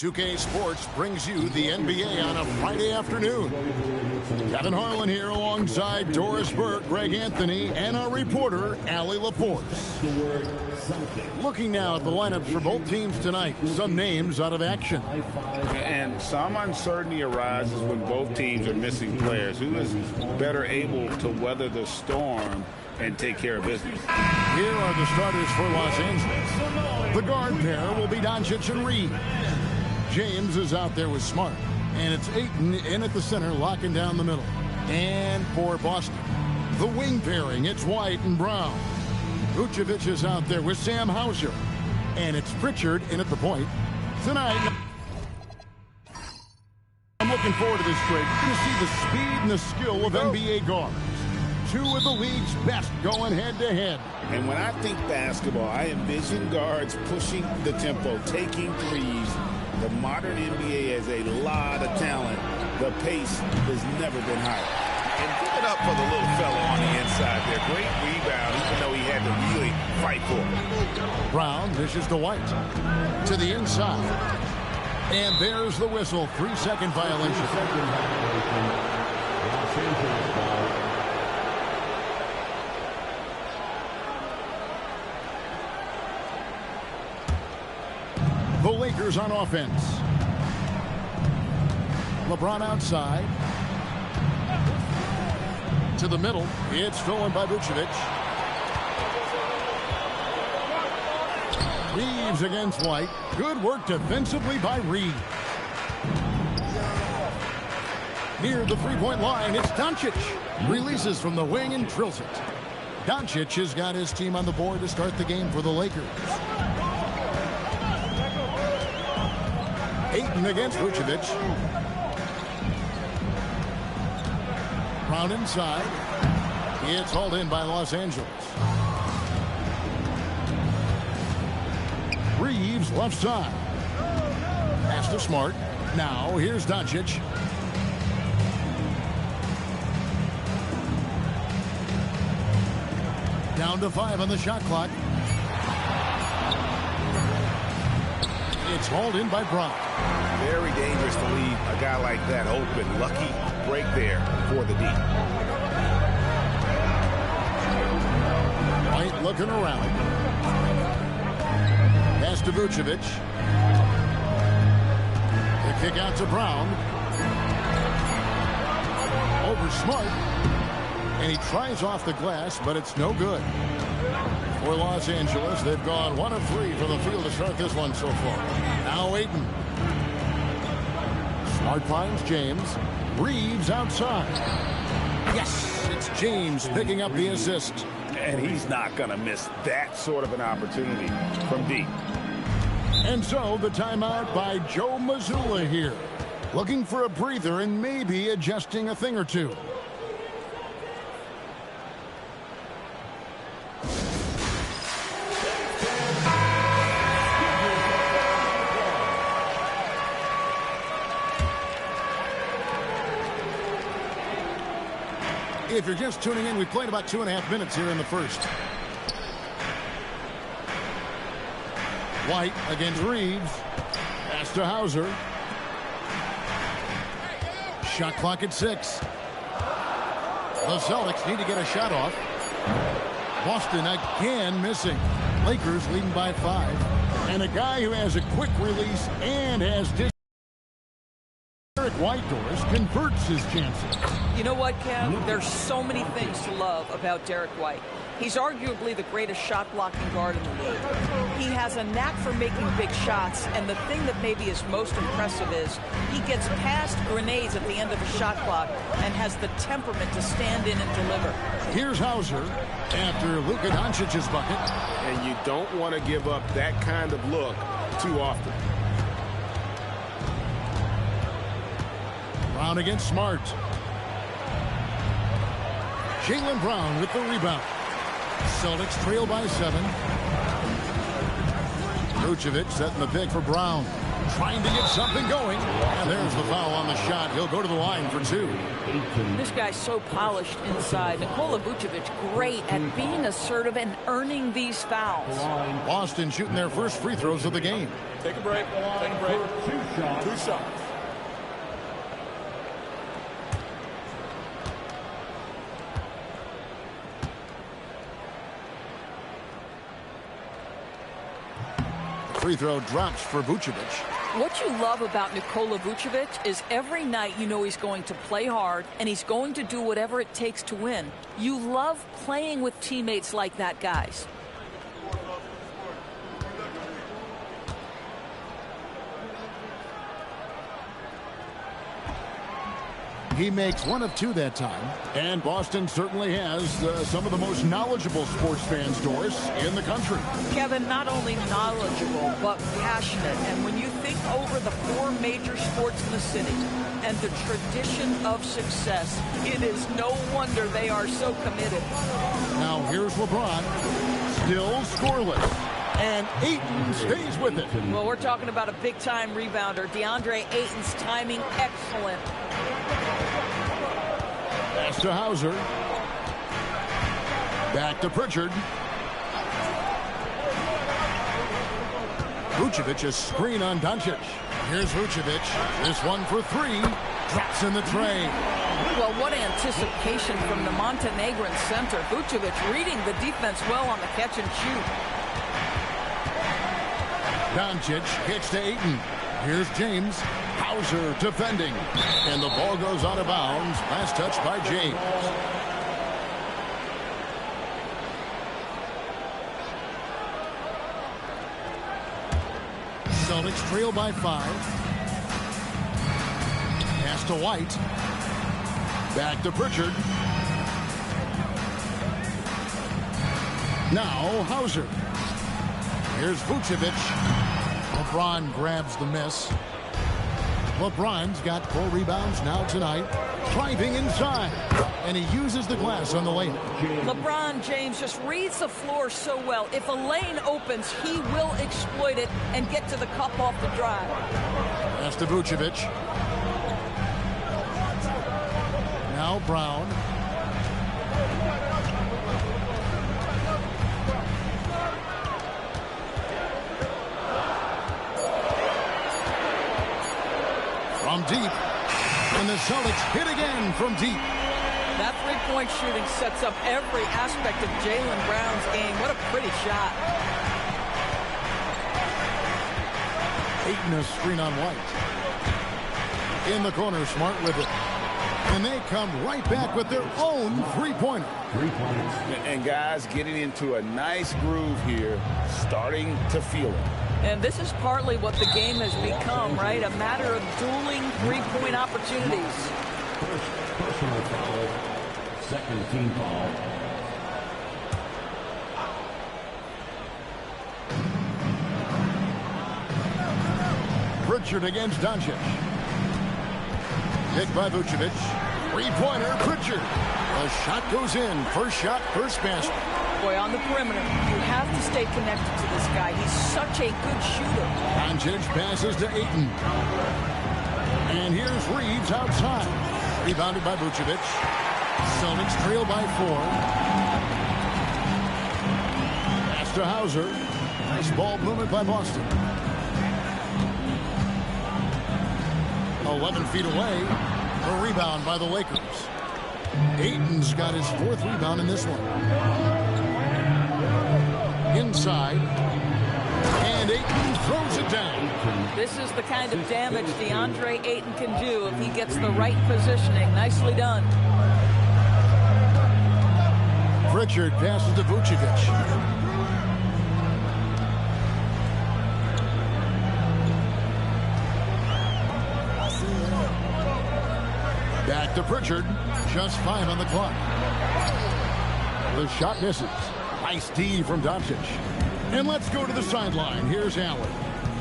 2K Sports brings you the NBA on a Friday afternoon. Kevin Harlan here alongside Doris Burke, Greg Anthony, and our reporter, Allie LaForce. Looking now at the lineups for both teams tonight, some names out of action. And some uncertainty arises when both teams are missing players. Who is better able to weather the storm and take care of business? Here are the starters for Los Angeles. The guard pair will be Doncic and Reed. James is out there with Smart. And it's Ayton in at the center, locking down the middle. And for Boston, the wing pairing, it's White and Brown. Vucevic is out there with Sam Hauser. And it's Pritchard in at the point. Tonight, I'm looking forward to this trade to see the speed and the skill of NBA guards. Two of the league's best going head-to-head. And when I think basketball, I envision guards pushing the tempo, taking threes. The modern NBA has a lot of talent. The pace has never been higher. And give it up for the little fella on the inside there. Great rebound, even though he had to really fight for it. Brown dishes to White. To the inside. And there's the whistle. 3-second violation. The Lakers on offense. LeBron outside. To the middle. It's stolen by Vucevic. Reeves against White. Good work defensively by Reed. Near the three-point line, it's Doncic. Releases from the wing and drills it. Doncic has got his team on the board to start the game for the Lakers. Ayton against Vucevic. Brown inside. It's hauled in by Los Angeles. Reeves left side. Pass to Smart. Now here's Doncic. Down to 5 on the shot clock. It's hauled in by Brown. Very dangerous to leave a guy like that open. Lucky break there for the D. White looking around. Pass to Vucevic. The kick out to Brown. Over Smart. And he tries off the glass, but it's no good. For Los Angeles, they've gone 1 of 3 from the field to start this one so far. Now Ayton. Smart finds James. Reeves outside. Yes, it's James picking up the assist. And he's not going to miss that sort of an opportunity from deep. And so the timeout by Joe Mazzulla here. Looking for a breather and maybe adjusting a thing or two. If you're just tuning in, we played about 2.5 minutes here in the first. White against Reeves. Pass to Hauser. Shot clock at 6. The Celtics need to get a shot off. Boston again missing. Lakers leading by 5. And a guy who has a quick release and has Derek White, Doris, converts his chances. You know what, Kev? There's so many things to love about Derek White. He's arguably the greatest shot-blocking guard in the league. He has a knack for making big shots, and the thing that maybe is most impressive is he gets past grenades at the end of a shot clock and has the temperament to stand in and deliver. Here's Hauser after Luka Doncic's bucket. And you don't want to give up that kind of look too often. Brown against Smart. Jaylen Brown with the rebound. Celtics trail by 7. Vucevic setting the pick for Brown. trying to get something going. And there's the foul on the shot. He'll go to the line for 2. This guy's so polished inside. Nikola Vucevic, great at being assertive and earning these fouls. Boston shooting their first free throws of the game. Take a break. Take a break. 2 shots. Free throw drops for Vucevic. What you love about Nikola Vucevic is every night you know he's going to play hard and he's going to do whatever it takes to win. You love playing with teammates like that, guys. He makes 1 of 2 that time. And Boston certainly has some of the most knowledgeable sports fans, Doris, in the country. Kevin, not only knowledgeable, but passionate. And when you think over the 4 major sports in the city and the tradition of success, it is no wonder they are so committed. Now here's LeBron, still scoreless. And Ayton stays with it. Well, we're talking about a big-time rebounder. DeAndre Ayton's timing excellent. Pass to Hauser. Back to Pritchard. Vucevic, a screen on Doncic. Here's Vucevic. This one for 3. Drops in the tray. Well, what anticipation from the Montenegrin center. Vucevic reading the defense well on the catch and shoot. Doncic kicks to Ayton. Here's James. Hauser defending. And the ball goes out of bounds. Last touch by James. Celtics trail by 5. Pass to White. Back to Pritchard. Now Hauser. Here's Vucevic. LeBron grabs the miss. LeBron's got 4 rebounds now tonight. Driving inside. And he uses the glass on the lane. LeBron James just reads the floor so well. If a lane opens, he will exploit it and get to the cup off the drive. Pass to Vucevic. Now Brown. From deep. And the Celtics hit again from deep. That three-point shooting sets up every aspect of Jaylen Brown's game. What a pretty shot. Ayton a screen on White. In the corner, Smart with it. And they come right back with their own three-pointer. 3 points. And guys getting into a nice groove here, starting to feel it. And this is partly what the game has become, right? A matter of dueling three-point opportunities. First personal foul, second team foul. Pritchard against Doncic. Hit by Vucevic. Three-pointer, Pritchard. The shot goes in. First shot, first basket. Boy, on the perimeter, you have to stay connected to this guy. He's such a good shooter. Doncic passes to Ayton. And here's Reeves outside. Rebounded by Vucevic. Celtics trail by 4. Pass to Hauser. Nice ball movement by Boston. 11 feet away. A rebound by the Lakers. Ayton's got his 4th rebound in this one. Inside. And Ayton throws it down. This is the kind of damage DeAndre Ayton can do if he gets the right positioning. Nicely done. Pritchard passes to Vucevic. Back to Pritchard. Just 5 on the clock. The shot misses. Nice D from Doncic. And let's go to the sideline. Here's Allen.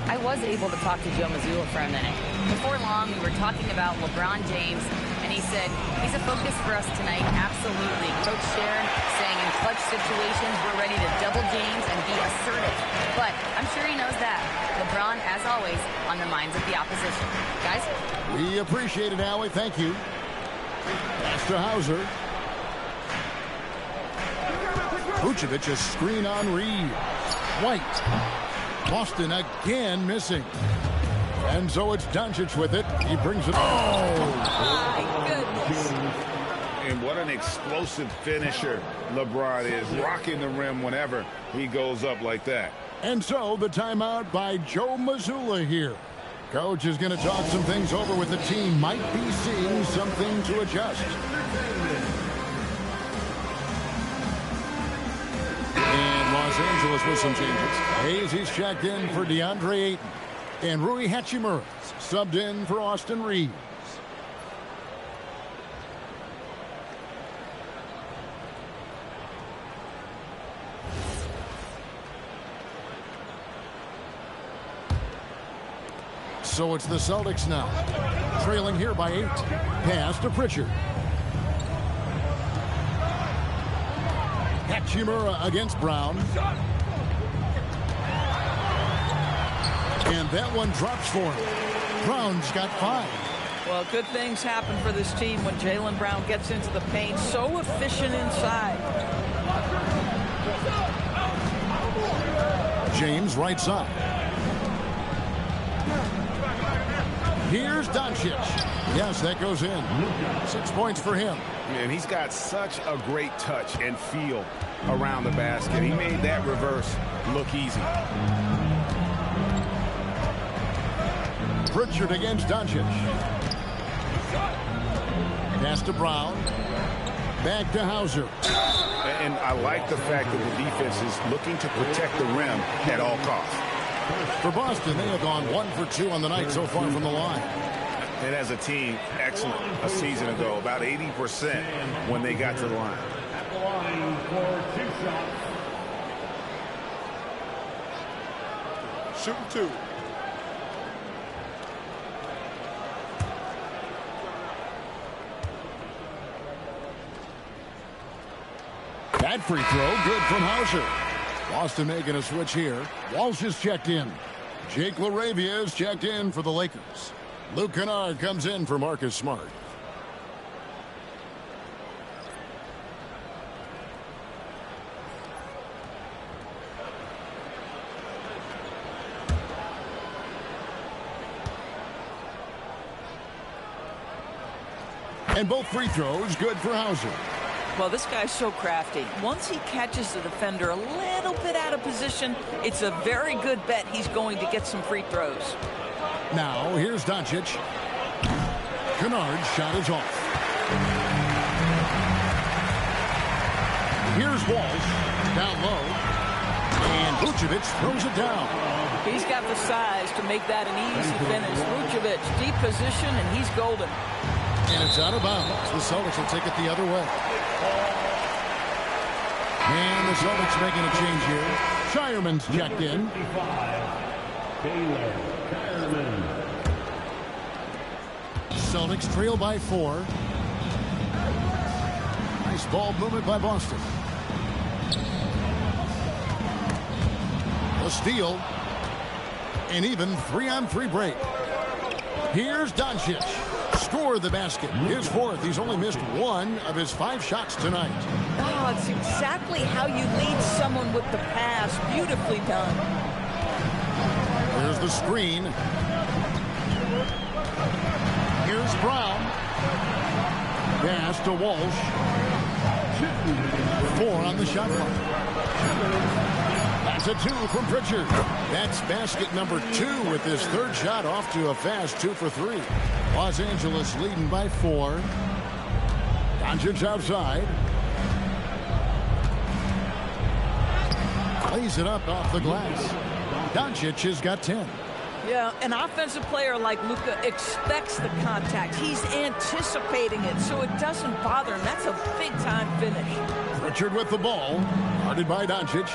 I was able to talk to Joe Mazzulla for a minute. Before long, we were talking about LeBron James, and he said, he's a focus for us tonight, absolutely. Absolutely. Coach Sharon saying in clutch situations, we're ready to double James and be assertive. But I'm sure he knows that. LeBron, as always, on the minds of the opposition. Guys? We appreciate it, Allie. Thank you. Pass to Hauser. Vucevic, a screen on Reed. White. Boston again missing. And so it's Doncic with it. He brings it. Oh! My goodness. And what an explosive finisher LeBron is, rocking the rim whenever he goes up like that. And so the timeout by Joe Mazzulla here. Coach is going to talk some things over with the team. Might be seeing something to adjust. And Los Angeles with some changes. Hayes, he's checked in for DeAndre Ayton. And Rui Hachimura subbed in for Austin Reeves. So it's the Celtics now, trailing here by 8. Pass to Pritchard. Hachimura against Brown. And that one drops for him. Brown's got 5. Well, good things happen for this team when Jaylen Brown gets into the paint. So efficient inside. James right side. Here's Doncic. Yes, that goes in. 6 points for him. And he's got such a great touch and feel around the basket. He made that reverse look easy. Pritchard against Doncic. Pass to Brown. Back to Hauser. And I like the fact that the defense is looking to protect the rim at all costs. For Boston, they have gone 1 for 2 on the night so far from the line. And as a team, excellent a season ago, about 80% when they got to the line. At the line for 2 shots. Shooting 2. That free throw, good from Hauser. Boston making a switch here. Walsh is checked in. Jake LaRavia is checked in for the Lakers. Luke Kennard comes in for Marcus Smart. And both free throws good for Hauser. Well, this guy's so crafty. Once he catches the defender a little bit out of position, it's a very good bet he's going to get some free throws. Now, here's Doncic. Kennard's shot is off. Here's Walsh. Down low. And Vucevic throws it down. He's got the size to make that an easy finish. Vucevic, deep position, and he's golden. And it's out of bounds. The Celtics will take it the other way. And the Celtics making a change here. Shireman's checked in. Celtics trail by 4. Nice ball movement by Boston. A steal. An even 3-on-3 break. Here's Doncic. Score the basket. His 4th. He's only missed 1 of his 5 shots tonight. Oh, it's exactly how you lead someone with the pass. Beautifully done. Here's the screen. Here's Brown. Pass to Walsh. 4 on the shot clock. That's a 2 from Pritchard. That's basket number 2 with his 3rd shot off to a fast 2 for 3. Los Angeles leading by 4. Doncic outside. Plays it up off the glass. Doncic has got 10. Yeah, an offensive player like Luka expects the contact. He's anticipating it, so it doesn't bother him. That's a big-time finish. Pritchard with the ball. Guarded by Doncic.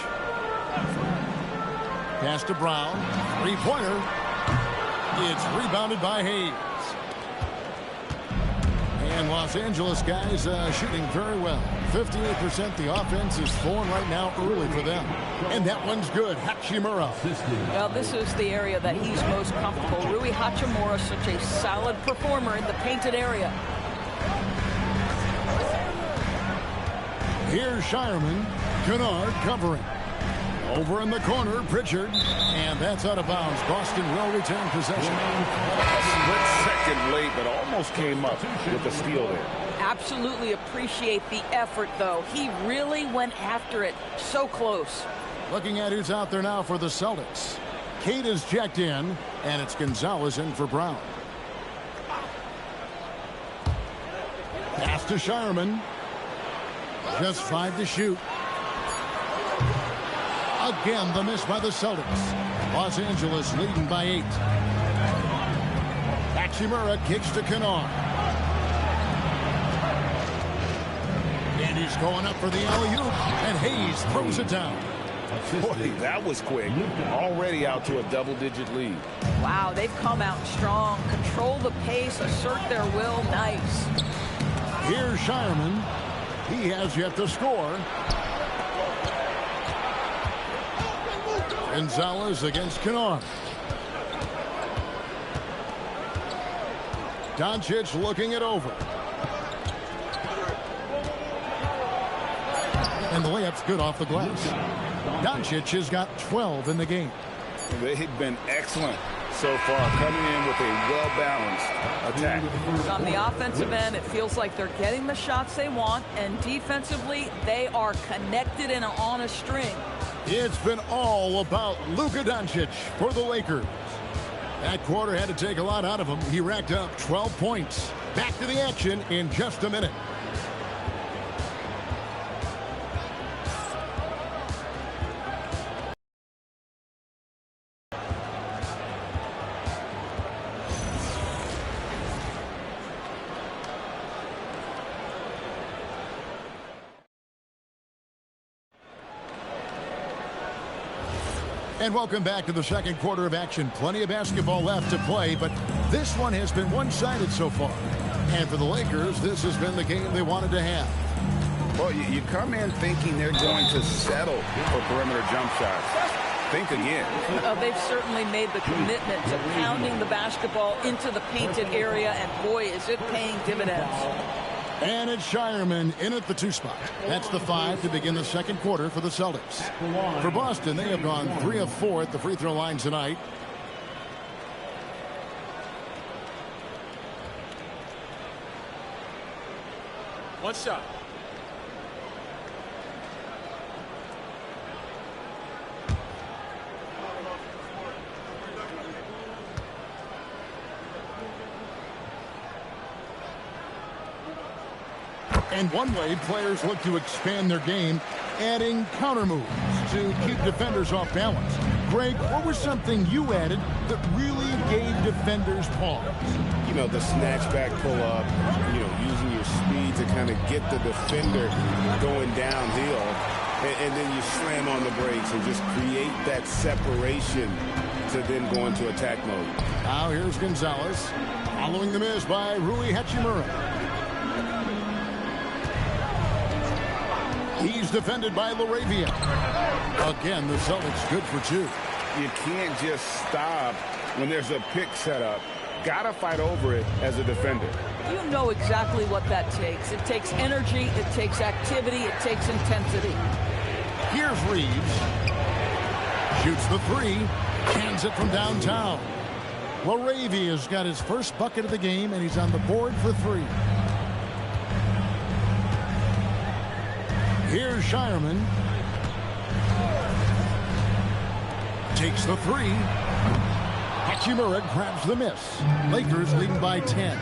Pass to Brown. 3-pointer. It's rebounded by Hayes. And Los Angeles guys shooting very well. 58%. The offense is flowing right now early for them. And that one's good. Hachimura. Well, this is the area that he's most comfortable. Rui Hachimura, such a solid performer in the painted area. Here's Shireman. Kennard covering. Over in the corner, Pritchard. And that's out of bounds. Boston will return possession. Split second late, but almost came up with the steal there. Absolutely appreciate the effort, though. He really went after it. So close. Looking at who's out there now for the Celtics. Cade is checked in, and it's Gonzalez in for Brown. Pass to Shireman. Just 5 to shoot. Again, the miss by the Celtics. Los Angeles leading by 8. Hachimura kicks to Kennard. And he's going up for the alley-oop, and Hayes throws it down. Boy, that was quick. Already out to a double-digit lead. Wow, they've come out strong. Control the pace, assert their will. Nice. Here's Shireman. He has yet to score. Gonzalez against Kennard. Doncic looking it over. And the layup's good off the glass. Doncic has got 12 in the game. They've been excellent so far, coming in with a well-balanced attack. On the offensive end, it feels like they're getting the shots they want, and defensively, they are connected and on a string. It's been all about Luka Doncic for the Lakers. That quarter had to take a lot out of him. He racked up 12 points. Back to the action in just a minute. And welcome back to the second quarter of action. Plenty of basketball left to play, but this one has been one-sided so far. And for the Lakers, this has been the game they wanted to have. Well, you come in thinking they're going to settle for perimeter jump shots. Think again. They've certainly made the commitment to pounding the basketball into the painted area, and boy, is it paying dividends. And it's Shireman in at the 2 spot. That's the 5 to begin the second quarter for the Celtics. For Boston, they have gone 3 of 4 at the free throw line tonight. One shot. And one way players look to expand their game, adding counter moves to keep defenders off balance. Greg, what was something you added that really gave defenders pause? You know, the snatch back pull-up, you know, using your speed to kind of get the defender going downhill, and then you slam on the brakes and just create that separation to then go into attack mode. Now here's Gonzalez, following the miss by Rui Hachimura. He's defended by LaRavia. Again, the Celtics good for 2. You can't just stop when there's a pick set up. Gotta fight over it as a defender. You know exactly what that takes. It takes energy, it takes activity, it takes intensity. Here's Reeves. Shoots the 3. Hands it from downtown. LaRavia's got his first bucket of the game, and he's on the board for 3. Here's Shireman. Takes the 3. Hachimura grabs the miss. Lakers leading by 10.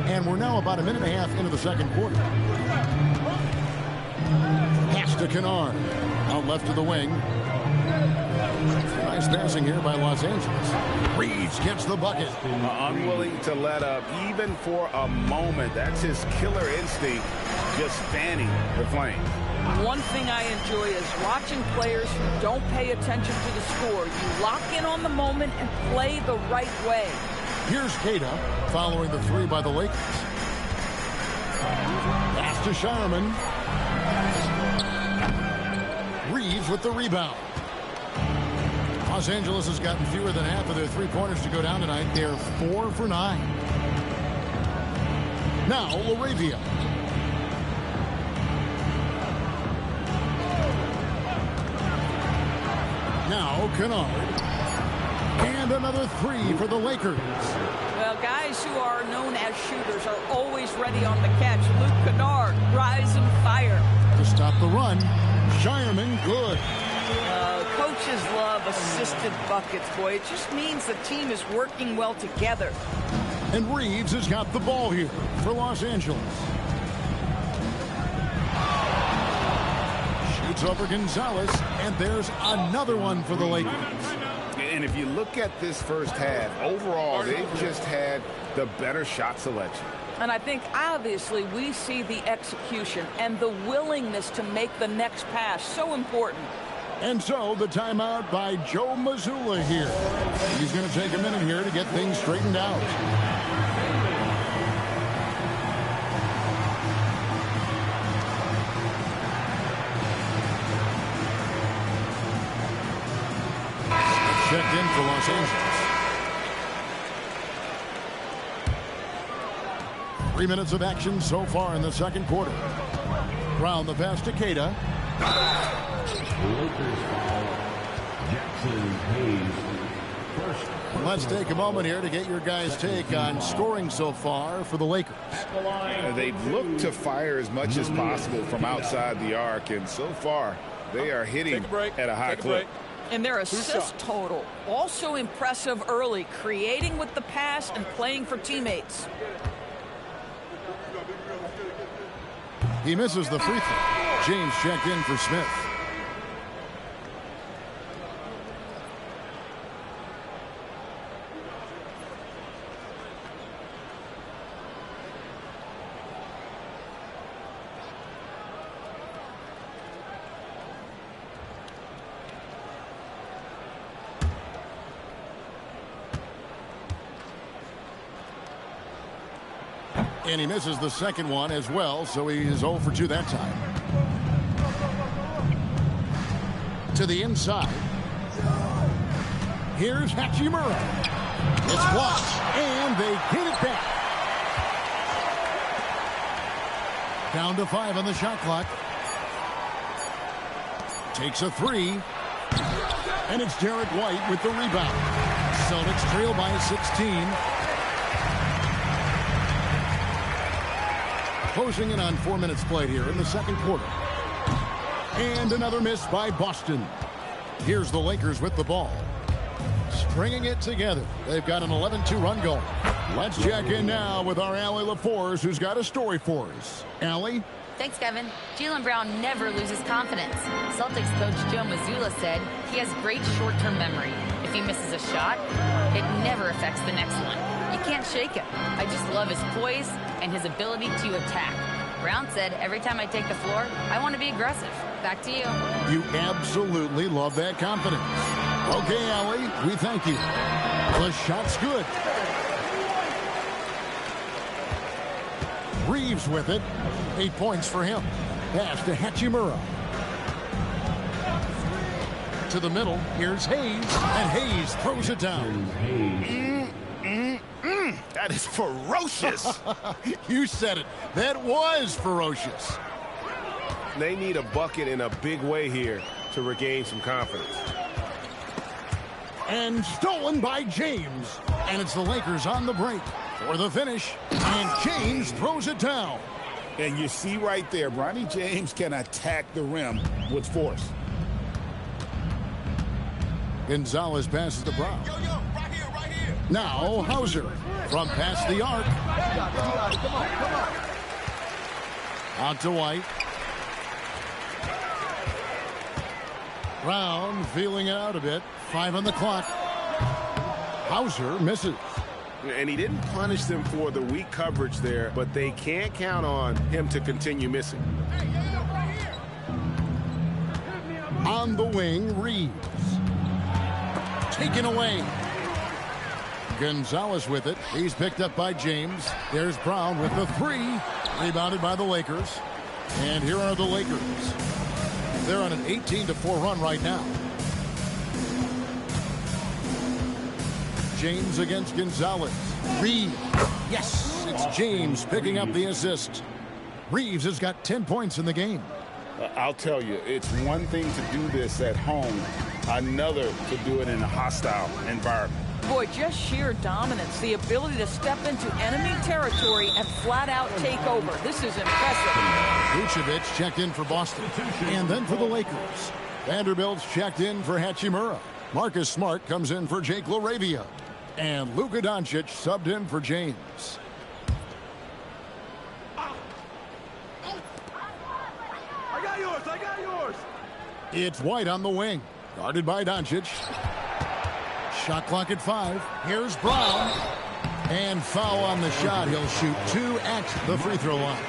And we're now about a minute and a half into the second quarter. Pass to Kennard. Out left of the wing. Nice passing here by Los Angeles. Reeves gets the bucket. Unwilling to let up even for a moment. That's his killer instinct, just fanning the flame. One thing I enjoy is watching players who don't pay attention to the score. You lock in on the moment and play the right way. Here's Cada following the three by the Lakers. Pass to Shireman. Reeves with the rebound. Los Angeles has gotten fewer than half of their three-pointers to go down tonight. They're 4 for 9. Now, Laravia. Now, Kennard. And another three for the Lakers. Well, guys who are known as shooters are always ready on the catch. Luke Kennard, rise and fire. To stop the run, Shireman, good. Coaches love assisted buckets, boy. It just means the team is working well together. And Reeves has got the ball here for Los Angeles. Shoots over Gonzalez, and there's another one for the Lakers. And if you look at this first half, overall, they've just had the better shot selection. And I think, obviously, we see the execution and the willingness to make the next pass so important. And so the timeout by Joe Mazzulla here. He's going to take a minute here to get things straightened out. Checked in for Los Angeles. 3 minutes of action so far in the second quarter. Brown the pass to Cada. Let's take a moment here to get your guys' take on scoring so far for the Lakers. They've looked to fire as much as possible from outside the arc, and so far they are hitting at a high clip. And their assist total, also impressive early, creating with the pass and playing for teammates. He misses the free throw. James checked in for Smith. And he misses the second one as well, so he is 0 for 2 that time. To the inside. Here's Hachimura. It's blocked, and they get it back. Down to 5 on the shot clock. Takes a three. And it's Derek White with the rebound. Celtics trail by 16. Closing in on 4 minutes played here in the second quarter. And another miss by Boston. Here's the Lakers with the ball. Stringing it together. They've got an 11-2 run going. Let's check in now with our Allie LaForce, who's got a story for us. Allie? Thanks, Kevin. Jaylen Brown never loses confidence. Celtics coach Joe Mazzulla said he has great short-term memory. If he misses a shot, it never affects the next one. You can't shake him. I just love his poise and his ability to attack. Brown said, every time I take the floor, I want to be aggressive. Back to you. You absolutely love that confidence. Okay, Allie, we thank you. The shot's good. Reeves with it. 8 points for him. Pass to Hachimura. To the middle. Here's Hayes. And Hayes throws it down. That is ferocious. You said it. That was ferocious. They need a bucket in a big way here to regain some confidence. And stolen by James. And it's the Lakers on the break for the finish. And James throws it down. And you see right there, Bronny James can attack the rim with force. Gonzalez passes to Brown. Yo, right here. Now Hauser from past the arc. Out to White. Brown feeling it out a bit. 5 on the clock. Hauser misses. And he didn't punish them for the weak coverage there, but they can't count on him to continue missing. On the wing, Reeves. Taken away. Gonzalez with it. He's picked up by James. There's Brown with the three. Rebounded by the Lakers. And here are the Lakers. They're on an 18-4 run right now. James against Gonzalez. Reeves. Yes, it's James picking up the assist. Reeves has got 10 points in the game. I'll tell you, it's one thing to do this at home, another to do it in a hostile environment. Boy, just sheer dominance, the ability to step into enemy territory and flat out take over. This is impressive. Vucevic checked in for Boston. And then for the Lakers. Vanderbilt's checked in for Hachimura. Marcus Smart comes in for Jake LaRavia. And Luka Doncic subbed in for James. I got yours. It's White on the wing. Guarded by Doncic. Shot clock at 5. Here's Brown. And foul on the shot. He'll shoot 2 at the free throw line.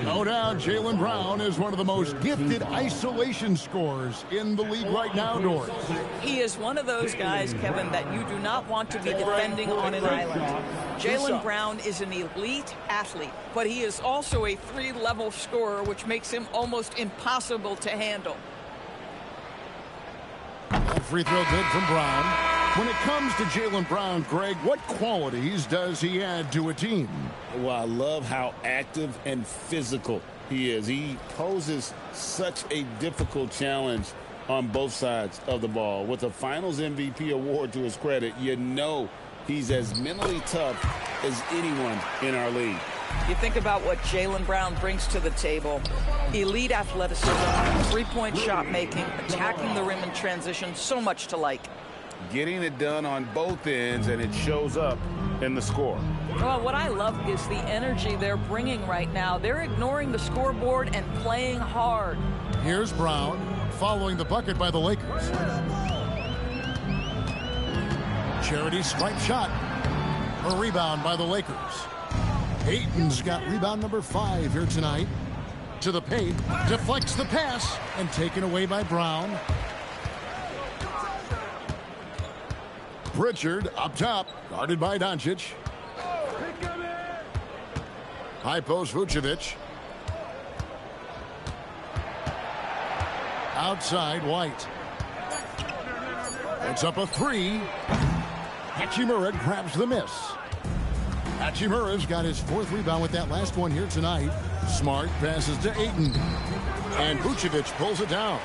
No doubt Jaylen Brown is one of the most gifted isolation scorers in the league right now, Doris. He is one of those guys, Kevin, that you do not want to be defending on an island. Jaylen Brown is an elite athlete, but he is also a 3-level scorer, which makes him almost impossible to handle. That free throw good from Brown. When it comes to Jaylen Brown, Greg, what qualities does he add to a team? Well, I love how active and physical he is. He poses such a difficult challenge on both sides of the ball. With a Finals MVP award to his credit, you know he's as mentally tough as anyone in our league. You think about what Jaylen Brown brings to the table. Elite athleticism, three-point shot making, attacking the rim in transition, so much to like. Getting it done on both ends, and it shows up in the score. Well, what I love is the energy they're bringing right now. They're ignoring the scoreboard and playing hard. Here's Brown following the bucket by the Lakers. Charity stripe shot. A rebound by the Lakers. Ayton's got rebound number 5 here tonight. To the paint, deflects the pass, and taken away by Brown. Pritchard up top, guarded by Doncic. High post Vucevic. Outside White. It's up a 3. Hachimura grabs the miss. Hachimura's got his 4th rebound with that last one here tonight. Smart passes to Ayton. And Vucevic pulls it down.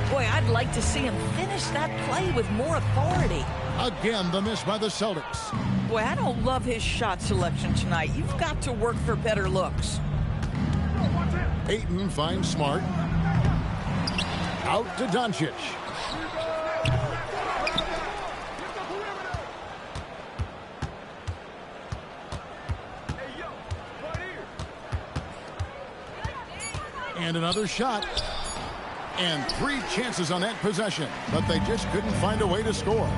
Boy, I'd like to see him finish that play with more authority. Again, the miss by the Celtics. Boy, I don't love his shot selection tonight. You've got to work for better looks. Ayton finds Smart. Out to Doncic. And another shot. And 3 chances on that possession, but they just couldn't find a way to score.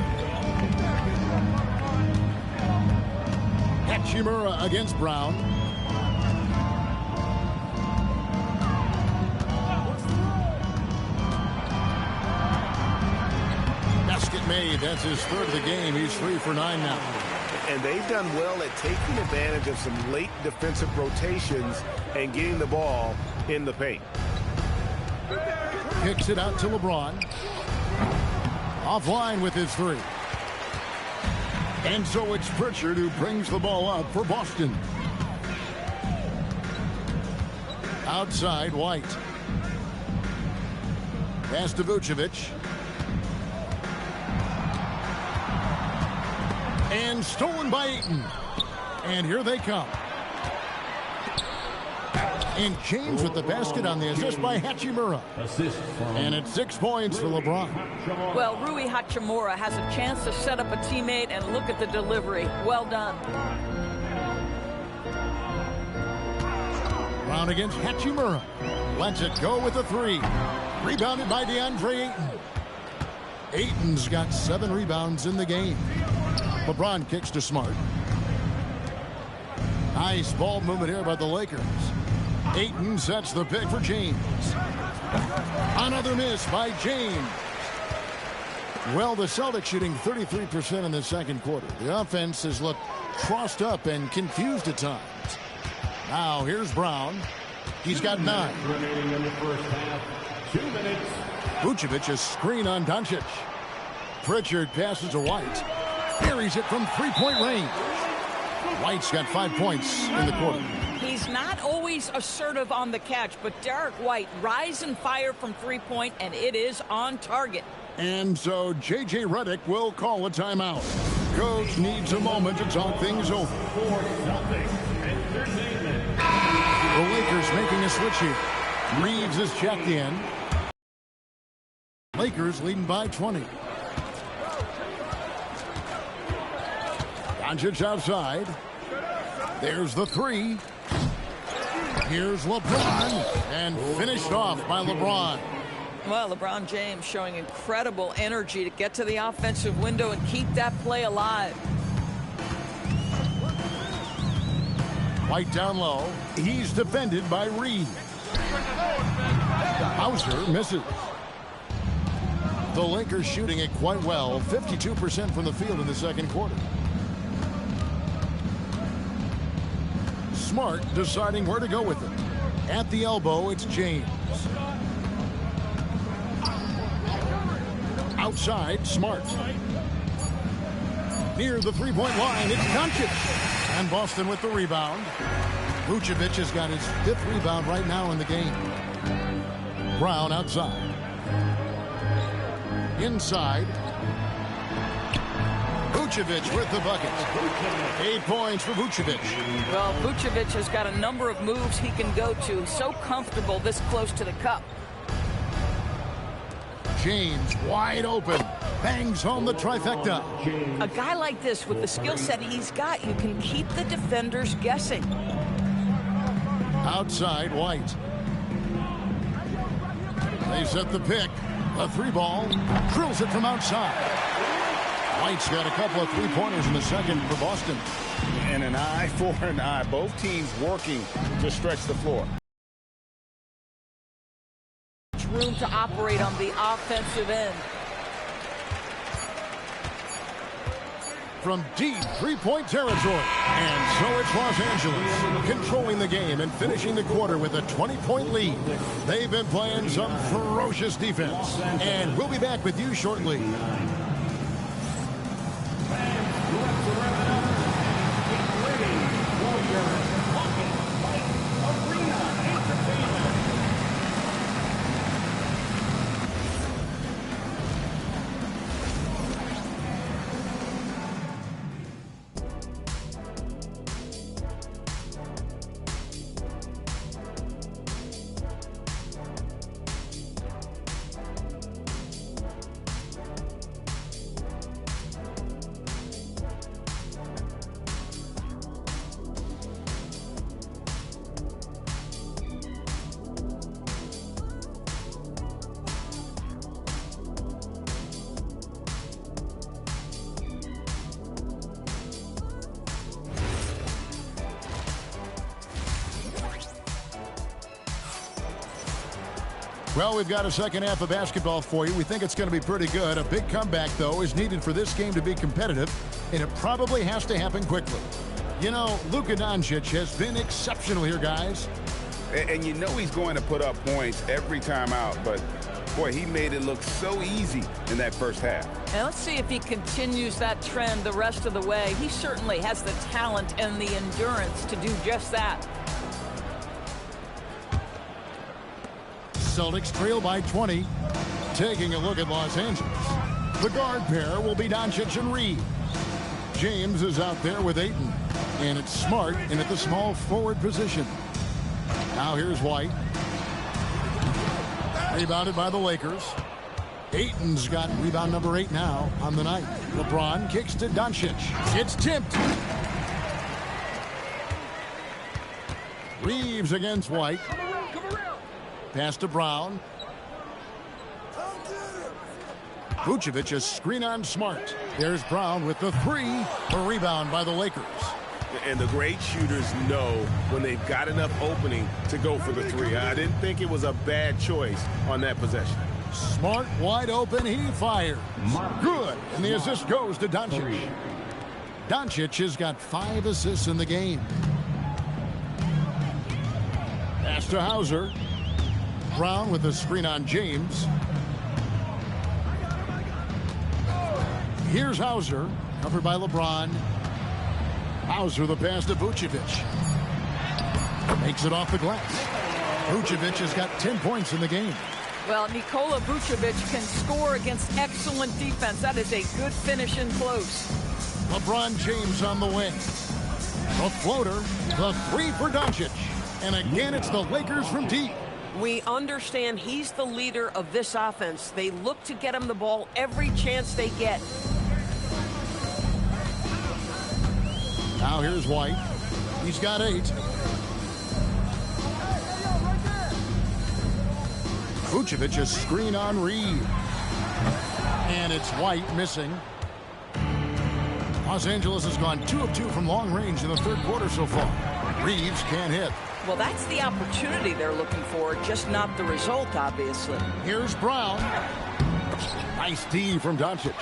Hachimura against Brown. Basket made. That's his 3rd of the game. He's 3 for 9 now. And they've done well at taking advantage of some late defensive rotations and getting the ball in the paint. Kicks it out to LeBron. Offline with his 3. And so it's Pritchard who brings the ball up for Boston. Outside White. Pass to Vucevic. And stolen by Ayton. And here they come. And James with the basket on the assist by Hachimura. And it's 6 points for LeBron. Well, Rui Hachimura has a chance to set up a teammate, and look at the delivery. Well done. Brown against Hachimura. Lets it go with a 3. Rebounded by DeAndre Ayton. Ayton's got 7 rebounds in the game. LeBron kicks to Smart. Nice ball movement here by the Lakers. Ayton sets the pick for James. Another miss by James. Well, the Celtics shooting 33% in the second quarter. The offense has looked crossed up and confused at times. Now here's Brown. He's got 9. Remaining in the first half. 2 minutes. Vucevic a screen on Doncic. Pritchard passes to White. Buries it from three-point range. White's got 5 points in the quarter. He's not always assertive on the catch, but Derek White rise and fire from three-point, and it is on target. And so J.J. Redick will call a timeout. Coach needs a moment to talk things over. The Lakers making a switch here. Reeves is checked in. Lakers leading by 20. Doncic outside. There's the 3. Here's LeBron. And finished off by LeBron. Well, LeBron James showing incredible energy to get to the offensive window and keep that play alive. White down low. He's defended by Reed. Hauser misses. The Lakers shooting it quite well. 52% from the field in the second quarter. Smart deciding where to go with it. At the elbow, it's James. Outside, Smart. Near the three-point line, it's Doncic. And Boston with the rebound. Vucevic has got his 5th rebound right now in the game. Brown outside. Inside. Vucevic with the bucket. 8 points for Vucevic. Well, Vucevic has got a number of moves he can go to. He's so comfortable this close to the cup. James wide open. Bangs home the trifecta. A guy like this with the skill set he's got, you can keep the defenders guessing. Outside, White. They set the pick. A 3-ball. Drills it from outside. White's got a couple of 3-pointers in the second for Boston. And an eye for an eye. Both teams working to stretch the floor. Room to operate on the offensive end. From deep 3-point territory. And so it's Los Angeles controlling the game and finishing the quarter with a 20-point lead. They've been playing some ferocious defense. And we'll be back with you shortly. Well, we've got a second half of basketball for you. We think it's going to be pretty good. A big comeback, though, is needed for this game to be competitive, and it probably has to happen quickly. You know, Luka Doncic has been exceptional here, guys. And you know he's going to put up points every time out, but, boy, he made it look so easy in that first half. And let's see if he continues that trend the rest of the way. He certainly has the talent and the endurance to do just that. Celtics trail by 20. Taking a look at Los Angeles. The guard pair will be Doncic and Reed. James is out there with Ayton. And it's Smart in at the small forward position. Now here's White. Rebounded by the Lakers. Ayton's got rebound number 8 now on the night. LeBron kicks to Doncic. It's tipped. Reeves against White. Pass to Brown. Vucevic a screen on Smart. There's Brown with the 3. A rebound by the Lakers. And the great shooters know when they've got enough opening to go for the 3. I didn't think it was a bad choice on that possession. Smart, wide open, he fires. Good, and the assist goes to Doncic. Doncic has got 5 assists in the game. Pass to Hauser. Brown with the screen on James. Here's Hauser, covered by LeBron. Hauser the pass to Vucevic. Makes it off the glass. Vucevic has got 10 points in the game. Well, Nikola Vucevic can score against excellent defense. That is a good finish in close. LeBron James on the wing. The floater, the 3 for Doncic. And again, it's the Lakers from deep. We understand he's the leader of this offense. They look to get him the ball every chance they get. Now here's White. He's got 8. Vucevic a screen on Reed. And it's White missing. Los Angeles has gone 2 of 2 from long range in the 3rd quarter so far. Reeves can't hit. Well, that's the opportunity they're looking for, just not the result, obviously. Here's Brown. Nice D from Doncic.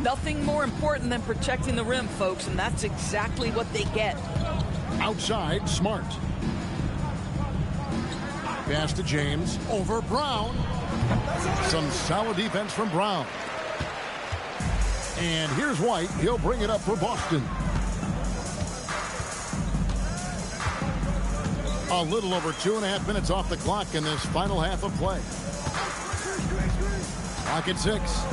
Nothing more important than protecting the rim, folks, and that's exactly what they get. Outside, Smart. Pass to James. Over Brown. Some solid defense from Brown. And here's White. He'll bring it up for Boston. A little over 2.5 minutes off the clock in this final half of play. Clock at 6.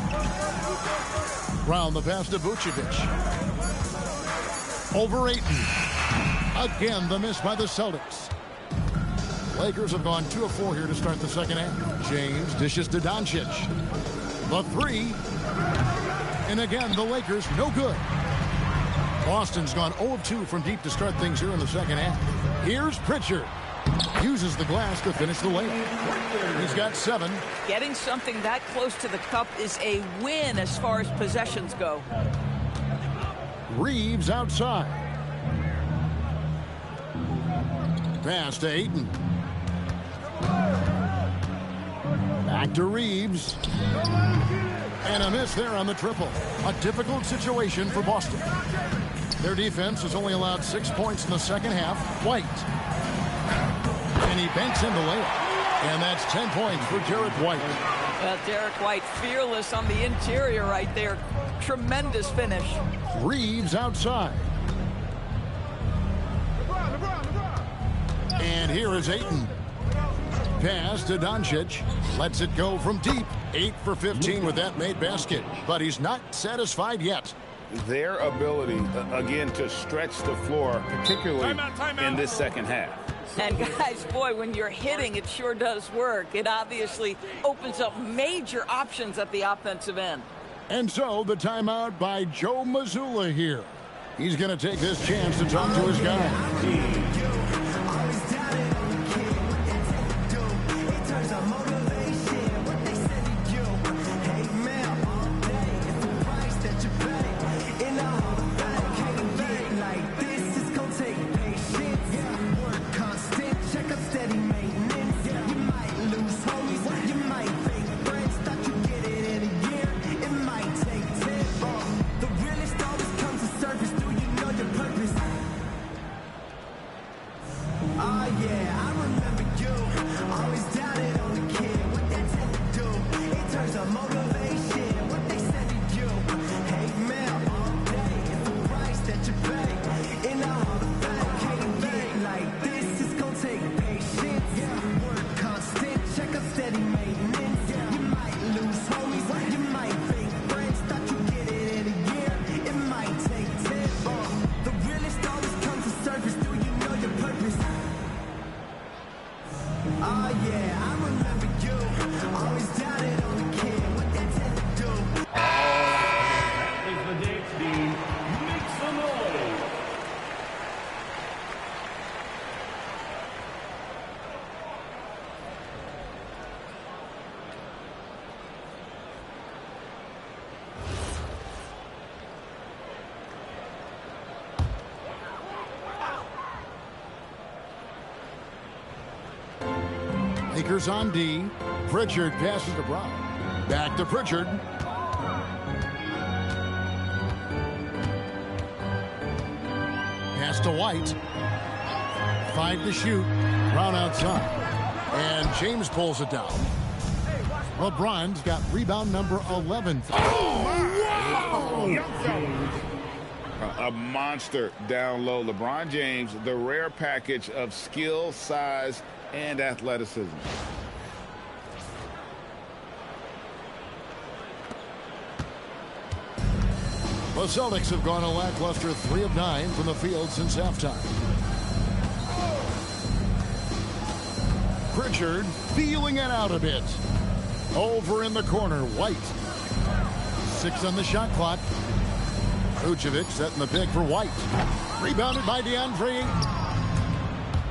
Brown the pass to Vucevic. Over Ayton. Again, the miss by the Celtics. Lakers have gone 2 of 4 here to start the second half. James dishes to Doncic. The 3. And again, the Lakers no good. Boston's gone 0 of 2 from deep to start things here in the second half. Here's Pritchard. Uses the glass to finish the layup. He's got 7. Getting something that close to the cup is a win as far as possessions go. Reeves outside. Pass to Ayton. Back to Reeves. And a miss there on the triple. A difficult situation for Boston. Their defense has only allowed 6 points in the second half. White. And he banks in the layup. And that's 10 points for Derek White. Well, Derek White fearless on the interior right there. Tremendous finish. Reeves outside. And here is Ayton. Pass to Doncic. Lets it go from deep. 8 for 15 with that made basket. But he's not satisfied yet. Their ability, again, to stretch the floor, particularly in this second half. And guys, boy, when you're hitting, it sure does work. It obviously opens up major options at the offensive end. And so the timeout by Joe Mazzulla here. He's going to take this chance to talk to his guy. Lakers on D. Pritchard passes to Brown. Back to Pritchard. Pass to White. 5 to shoot. Brown outside. And James pulls it down. LeBron's got rebound number 11. Oh, wow! A monster down low. LeBron James, the rare package of skill, size, and athleticism. The Celtics have gone a lackluster 3 of 9 from the field since halftime. Pritchard feeling it out a bit. Over in the corner, White. 6 on the shot clock. Vucevic setting the pick for White. Rebounded by DeAndre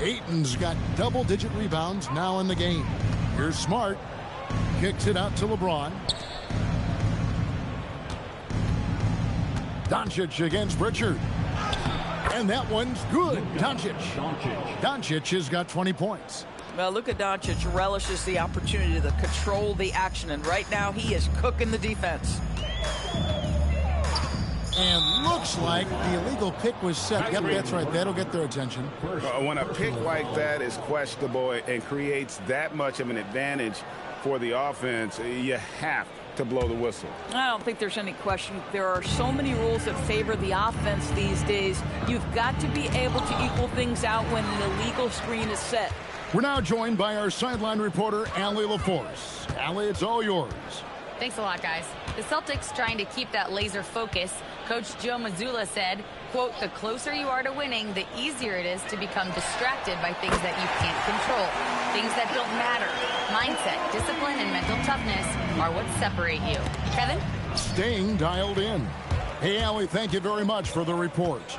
Ayton's got double-digit rebounds now in the game. Here's Smart. Kicks it out to LeBron. Doncic against Pritchard. And that one's good. Doncic has got 20 points. Well, Luka Doncic relishes the opportunity to control the action, and right now he is cooking the defense. And looks like the illegal pick was set. Yep, that's right. That'll get their attention. When a pick like that is questionable and creates that much of an advantage for the offense, you have to blow the whistle. I don't think there's any question. There are so many rules that favor the offense these days. You've got to be able to equal things out when an illegal screen is set. We're now joined by our sideline reporter, Allie LaForce. Allie, it's all yours. Thanks a lot, guys. The Celtics trying to keep that laser focus. Coach Joe Mazzulla said, quote, the closer you are to winning, the easier it is to become distracted by things that you can't control, things that don't matter. Mindset, discipline, and mental toughness are what separate you. Kevin? Staying dialed in. Hey, Allie, thank you very much for the report.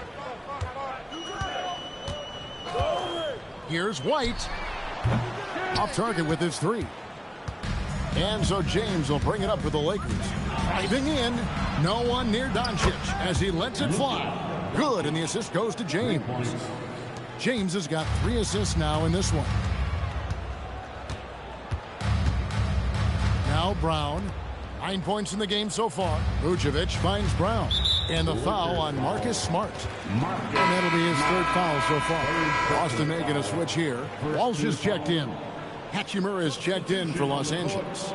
Here's White. Off target with his 3. And so James will bring it up for the Lakers. Driving in, no one near Doncic as he lets it fly. Good, and the assist goes to James. James has got 3 assists now in this one. Now Brown. 9 points in the game so far. Vucevic finds Brown. And the foul on Marcus Smart. And that'll be his 3rd foul so far. Boston making a switch here. Walsh is checked in. Hachimura is checked in for Los Angeles.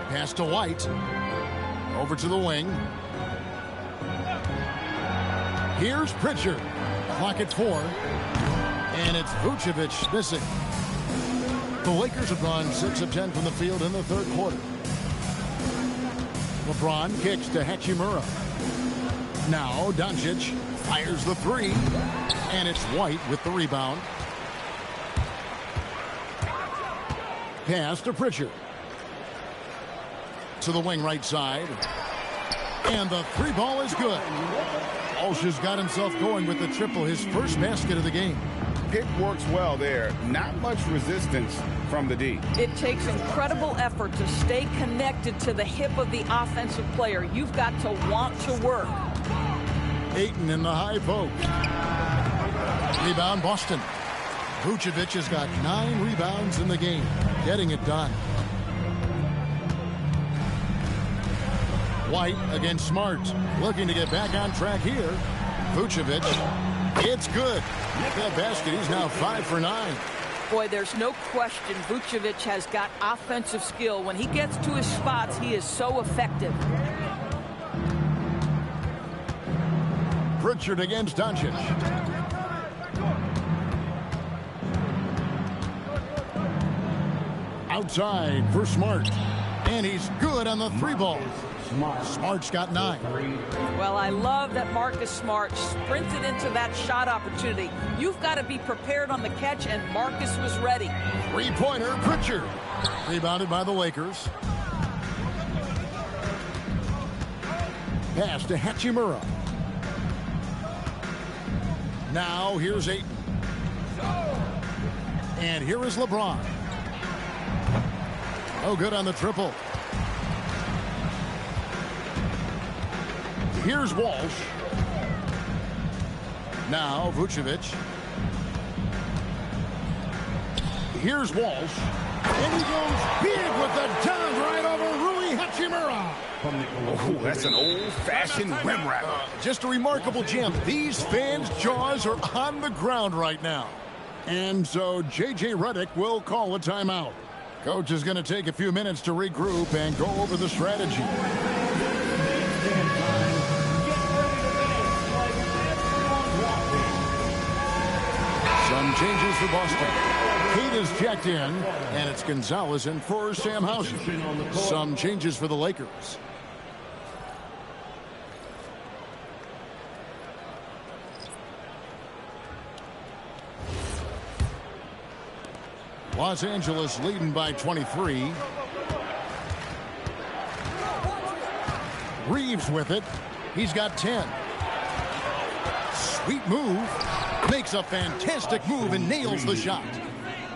Pass to White. Over to the wing. Here's Pritchard. Clock at 4. And it's Vucevic missing. The Lakers have gone 6 of 10 from the field in the 3rd quarter. LeBron kicks to Hachimura. Now Doncic fires the 3. And it's White with the rebound. Pass to Pritchard. To the wing right side. And the 3 ball is good. Walsh has got himself going with the triple, his first basket of the game. Pick works well there. Not much resistance from the D. It takes incredible effort to stay connected to the hip of the offensive player. You've got to want to work. Ayton in the high post. Rebound Boston. Vucevic has got 9 rebounds in the game. Getting it done. White against Smart. Looking to get back on track here. Vucevic. It's good. That basket, he's now 5 for 9. Boy, there's no question Vucevic has got offensive skill. When he gets to his spots, he is so effective. Pritchard against Doncic. Outside for Smart. And he's good on the 3 ball. Smart's got 9. Well, I love that Marcus Smart sprinted into that shot opportunity. You've got to be prepared on the catch, and Marcus was ready. 3-pointer, Pritchard. Rebounded by the Lakers. Pass to Hachimura. Now here's Ayton. And here is LeBron. Oh, good on the triple. Here's Walsh. Now Vucevic. Here's Walsh. And he goes big with the down right over Rui Hachimura. Oh, that's an old-fashioned rim wrap. Just a remarkable gem. These fans' jaws are on the ground right now. And so J.J. Redick will call a timeout. Coach is going to take a few minutes to regroup and go over the strategy. Some changes for Boston. Kate is checked in, and it's Gonzalez in for Sam Hauser. Some changes for the Lakers. Los Angeles leading by 23. Reeves with it. He's got 10. Sweet move. Makes a fantastic move and nails the shot.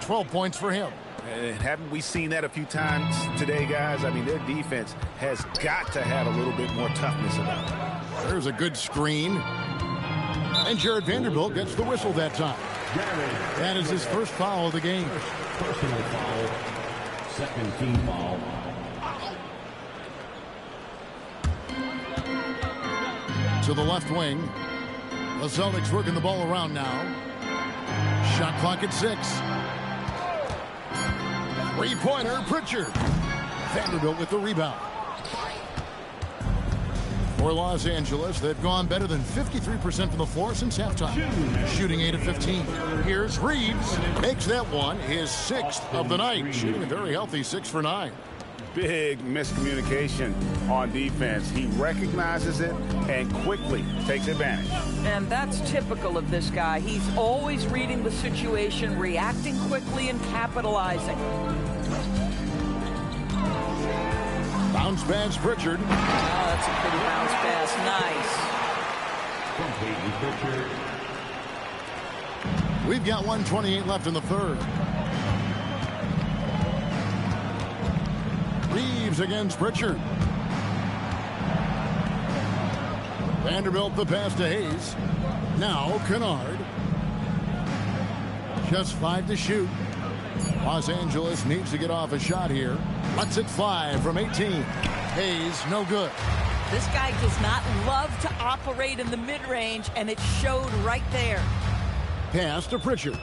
12 points for him. And haven't we seen that a few times today, guys? I mean, their defense has got to have a little bit more toughness about it. There's a good screen. And Jared Vanderbilt gets the whistle that time. That is his first foul of the game. Personal foul. Second team foul. To the left wing. The Celtics working the ball around now. Shot clock at 6. Three-pointer, Pritchard. Vanderbilt with the rebound. For Los Angeles, they've gone better than 53% from the floor since halftime. Shooting 8 of 15. Here's Reeves. Makes that one his 6th of the night. Shooting a very healthy 6 for 9. Big miscommunication on defense. He recognizes it and quickly takes advantage. And that's typical of this guy. He's always reading the situation, reacting quickly, and capitalizing. Bounce pass, Pritchard. Oh, that's a pretty bounce pass. Nice. We've got 1:28 left in the third. Reeves against Pritchard. Vanderbilt the pass to Hayes. Now Kennard. Just 5 to shoot. Los Angeles needs to get off a shot here. Lets it fly from 18. Hayes, no good. This guy does not love to operate in the mid-range, and it showed right there. Pass to Pritchard.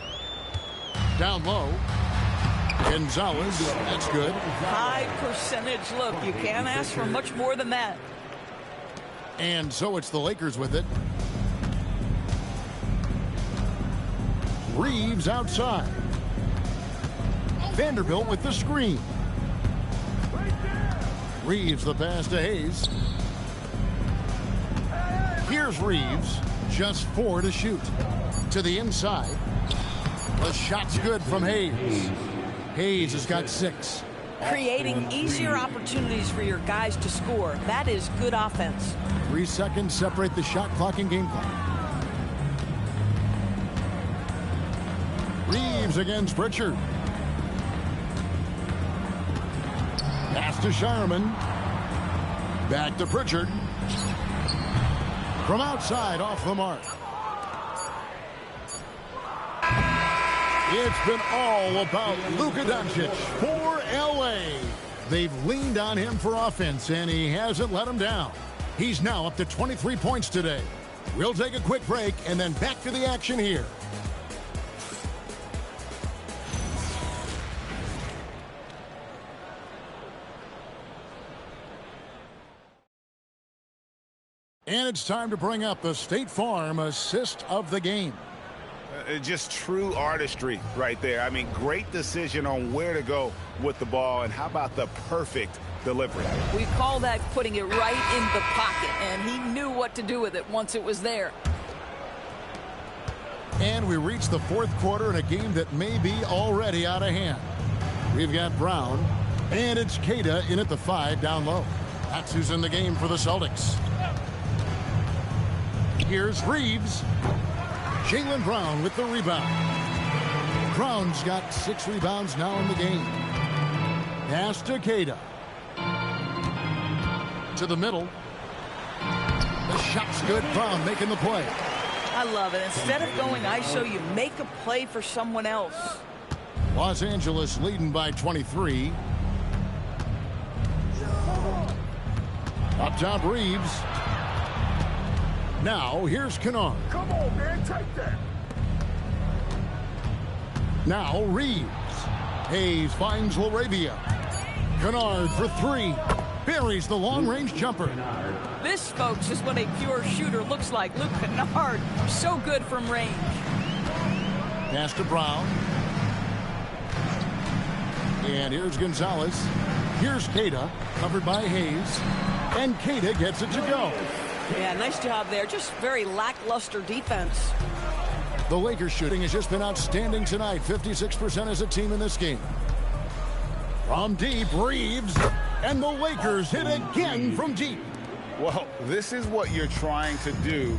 Down low. Gonzalez, that's good. High percentage look. You can't ask for much more than that. And so it's the Lakers with it. Reeves outside. Vanderbilt with the screen. Reeves the pass to Hayes. Here's Reeves. Just 4 to shoot. To the inside. The shot's good from Hayes. Hayes has got 6. Creating easier opportunities for your guys to score. That is good offense. 3 seconds separate the shot clock and game clock. Reeves against Pritchard. Pass to Shireman. Back to Pritchard. From outside, off the mark. It's been all about Luka Doncic for LA. They've leaned on him for offense, and he hasn't let them down. He's now up to 23 points today. We'll take a quick break and then back to the action here. And it's time to bring up the State Farm assist of the game. Just true artistry right there. I mean, great decision on where to go with the ball, and how about the perfect delivery? We call that putting it right in the pocket, and he knew what to do with it once it was there. And we reach the fourth quarter in a game that may be already out of hand. We've got Brown, and it's Keita in at the 5 down low. That's who's in the game for the Celtics. Here's Reeves. Jaylen Brown with the rebound. Brown's got 6 rebounds now in the game. Pass to Keita. To the middle. The shot's good. Brown making the play. I love it. Instead of going ISO, you make a play for someone else. Los Angeles leading by 23. Up top, Reeves. Now, here's Kennard. Come on, man, take that. Now, Reeves. Hayes finds LaRavia. Kennard for three. Buries the long-range jumper. This, folks, is what a pure shooter looks like. Luke Kennard, so good from range. Pass to Brown. And here's Gonzalez. Here's Queta, covered by Hayes. And Queta gets it to go. Yeah, nice job there. Just very lackluster defense. The Lakers shooting has just been outstanding tonight. 56% as a team in this game. From deep, Reeves. And the Lakers hit again from deep. Well, this is what you're trying to do.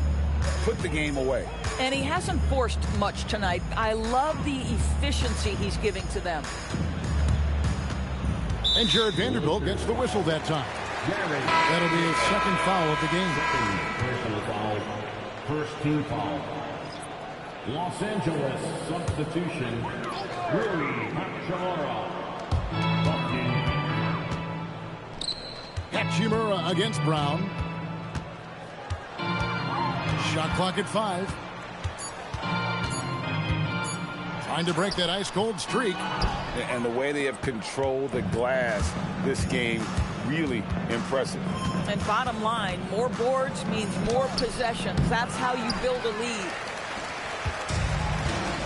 Put the game away. And he hasn't forced much tonight. I love the efficiency he's giving to them. And Jared Vanderbilt gets the whistle that time. That'll be his second foul of the game. Personal foul. First team foul. Los Angeles substitution. Rui Hachimura. Hachimura against Brown. Shot clock at 5. Trying to break that ice-cold streak. And the way they have controlled the glass this game, really impressive. And bottom line, more boards means more possessions. That's how you build a lead.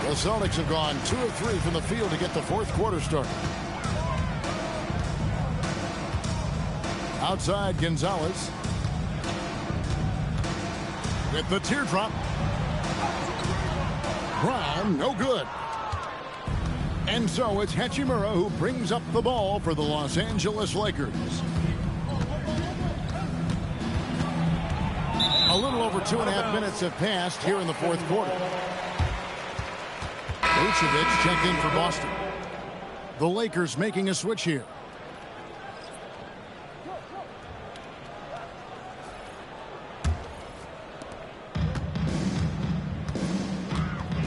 The Celtics have gone 2 of 3 from the field to get the fourth quarter started. Outside, Gonzalez. With the teardrop. Brown, no good. And so it's Hachimura who brings up the ball for the Los Angeles Lakers. A little over 2.5 minutes have passed here in the fourth quarter. Vucevic checked in for Boston. The Lakers making a switch here.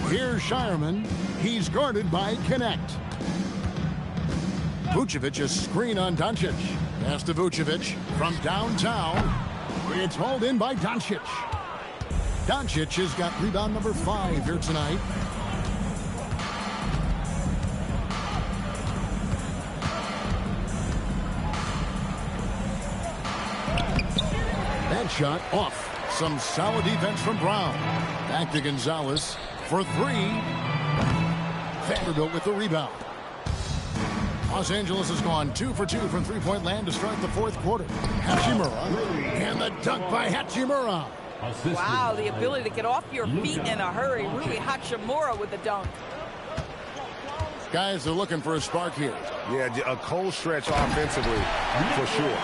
Here's Shireman. He's guarded by Connect. Vucevic a screen on Doncic. Pass to Vucevic from downtown. It's hauled in by Doncic. Doncic has got rebound number 5 here tonight. That shot off. Some solid defense from Brown. Back to Gonzalez for 3. Vanderbilt with the rebound. Los Angeles has gone 2 for 2 from three-point land to start the fourth quarter. Hachimura. And the dunk by Hachimura. Wow, the ability to get off your feet in a hurry. Rui Hachimura with the dunk. Guys are looking for a spark here. Yeah, a cold stretch offensively, for sure.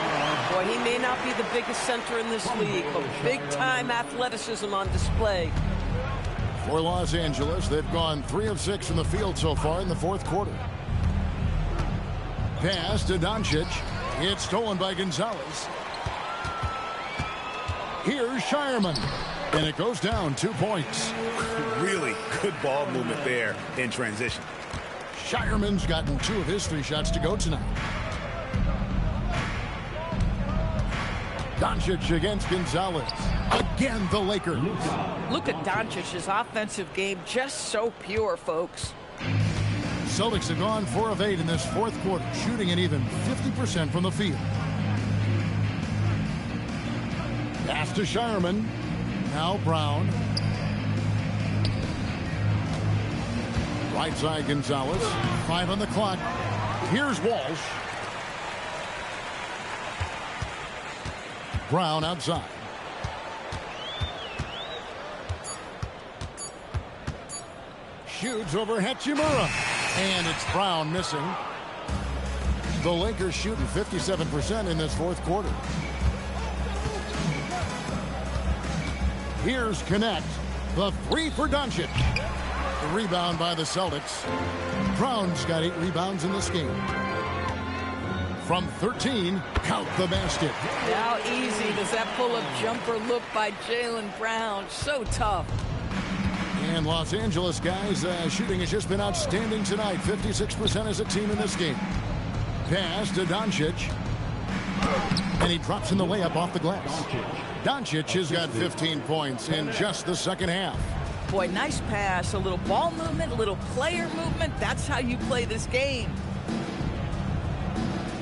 Boy, he may not be the biggest center in this league, but big-time athleticism on display. For Los Angeles, they've gone 3 of 6 from the field so far in the fourth quarter. Pass to Doncic. It's stolen by Gonzalez. Here's Shireman. And it goes down 2 points. Really good ball movement there in transition. Shireman's gotten 2 of his 3 shots to go tonight. Doncic against Gonzalez. Again, the Lakers. Look at Doncic's offensive game, just so pure, folks. Celtics have gone 4 of 8 in this fourth quarter, shooting an even 50% from the field. Pass to Shireman. Now Brown. Right side Gonzalez. 5 on the clock. Here's Walsh. Brown outside. Shoots over Hachimura. And it's Brown missing. The Lakers shooting 57% in this fourth quarter. Here's Connect. The 3 for Doncic. The rebound by the Celtics. Brown's got 8 rebounds in this game. From 13, count the basket. How easy does that pull-up jumper look by Jaylen Brown? So tough. And Los Angeles, guys, shooting has just been outstanding tonight. 56% as a team in this game. Pass to Doncic. And he drops in the layup off the glass. Doncic has got 15 points in just the second half. Boy, nice pass. A little ball movement, a little player movement. That's how you play this game.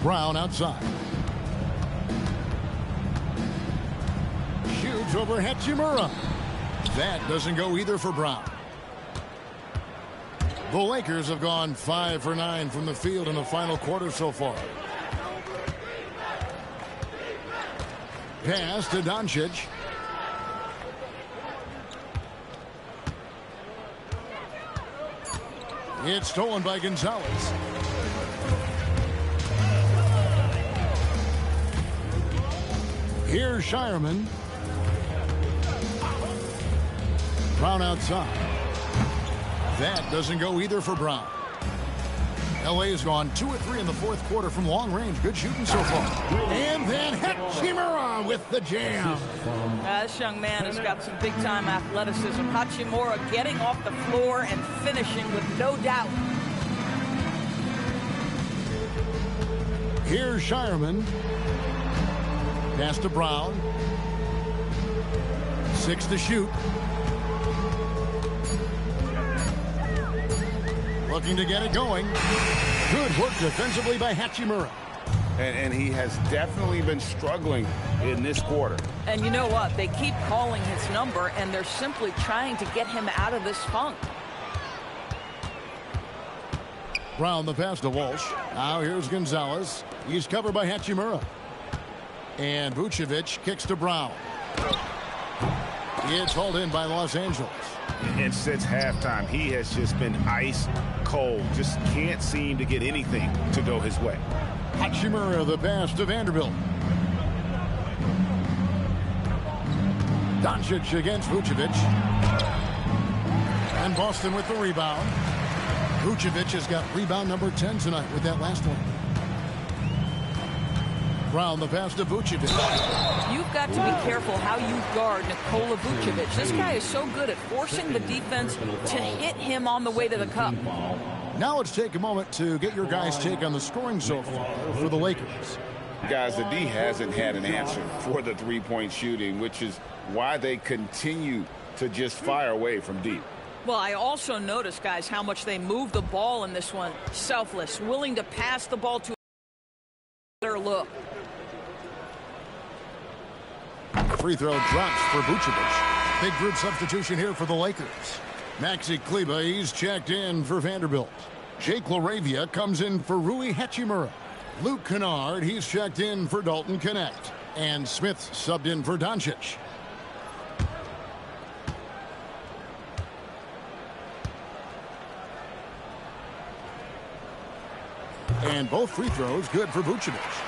Brown outside. Shoots over Hachimura. That doesn't go either for Brown. The Lakers have gone 5 for 9 from the field in the final quarter so far. Pass to Doncic. It's stolen by Gonzalez. Here's Shireman. Brown outside. That doesn't go either for Brown. LA has gone 2 of 3 in the fourth quarter from long range. Good shooting so far. And then Hachimura with the jam. This young man has got some big-time athleticism. Hachimura getting off the floor and finishing with no doubt. Here's Shireman. Pass to Brown. 6 to shoot. Looking to get it going. Good work defensively by Hachimura. And he has definitely been struggling in this quarter. And you know what? They keep calling his number, and they're simply trying to get him out of this funk. Brown the pass to Walsh. Now here's Gonzalez. He's covered by Hachimura. And Vucevic kicks to Brown. It's hauled in by Los Angeles. And since halftime, he has just been ice cold. Just can't seem to get anything to go his way. Hachimura the pass to Vanderbilt. Doncic against Vucevic. And Boston with the rebound. Vucevic has got rebound number 10 tonight with that last one. Brown the pass to Vucevic. You've got to be careful how you guard Nikola Vucevic. This guy is so good at forcing the defense to hit him on the way to the cup. Now let's take a moment to get your guys' take on the scoring so far for the Lakers. Guys, the D hasn't had an answer for the three-point shooting, which is why they continue to just fire away from deep. Well, I also noticed, guys, how much they move the ball in this one. Selfless, willing to pass the ball to a better look. Free throw drops for Vucevic. Big group substitution here for the Lakers. Maxi Kleber, he's checked in for Vanderbilt. Jake LaRavia comes in for Rui Hachimura. Luke Kennard, he's checked in for Dalton Connect. And Smith subbed in for Doncic. And both free throws good for Vucevic.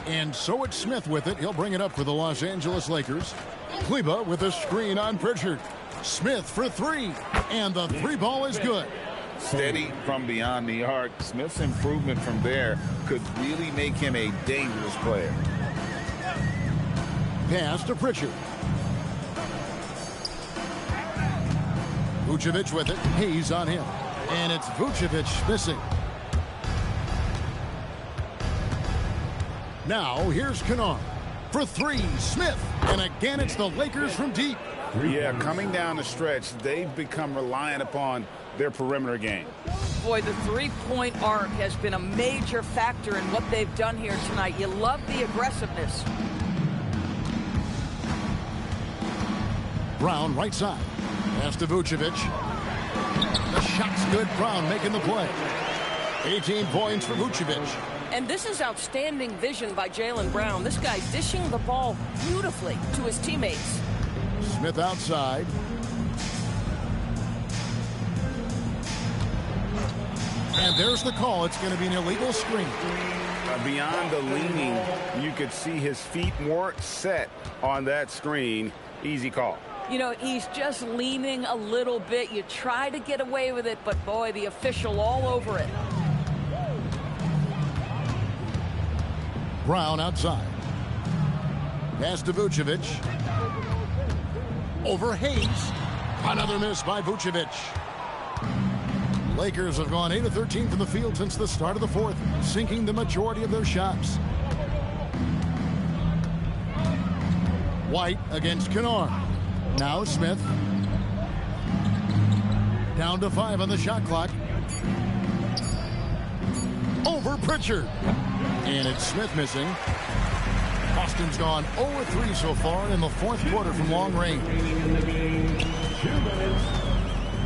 And so it's Smith with it. He'll bring it up for the Los Angeles Lakers. Kleber with a screen on Pritchard. Smith for 3. And the 3 ball is good. Steady from beyond the arc. Smith's improvement from there could really make him a dangerous player. Pass to Pritchard. Vucevic with it. Hayes on him. And it's Vucevic missing. Now here's Kennard for 3. Smith. And again it's the Lakers from deep. Yeah, coming down the stretch, they've become reliant upon their perimeter game. Boy, the three-point arc has been a major factor in what they've done here tonight. You love the aggressiveness. Brown right side. Pass to Vucevic. The shot's good. Brown making the play. 18 points for Vucevic. And this is outstanding vision by Jaylen Brown. This guy's dishing the ball beautifully to his teammates. Smith outside. And there's the call. It's going to be an illegal screen. Beyond the leaning, you could see his feet weren't set on that screen. Easy call. You know, he's just leaning a little bit. You try to get away with it, but boy, the official all over it. Brown outside. Pass to Vucevic. Over Hayes. Another miss by Vucevic. Lakers have gone 8 of 13 from the field since the start of the fourth, sinking the majority of their shots. White against Kennard. Now Smith. Down to 5 on the shot clock. Over Pritchard. And it's Smith missing. Boston's gone 0-3 so far in the fourth quarter from long range.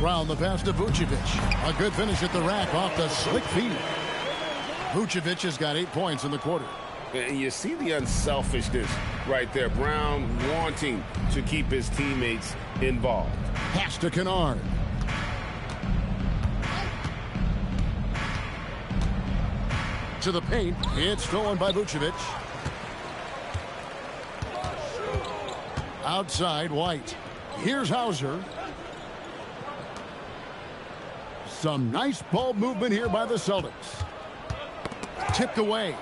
Round the pass to Vucevic. A good finish at the rack off the slick feet. Vucevic has got 8 points in the quarter. And you see the unselfishness right there. Brown wanting to keep his teammates involved. Pass to Kennard. To the paint. It's stolen by Vucevic. Outside, White. Here's Hauser. Some nice ball movement here by the Celtics. Tipped away.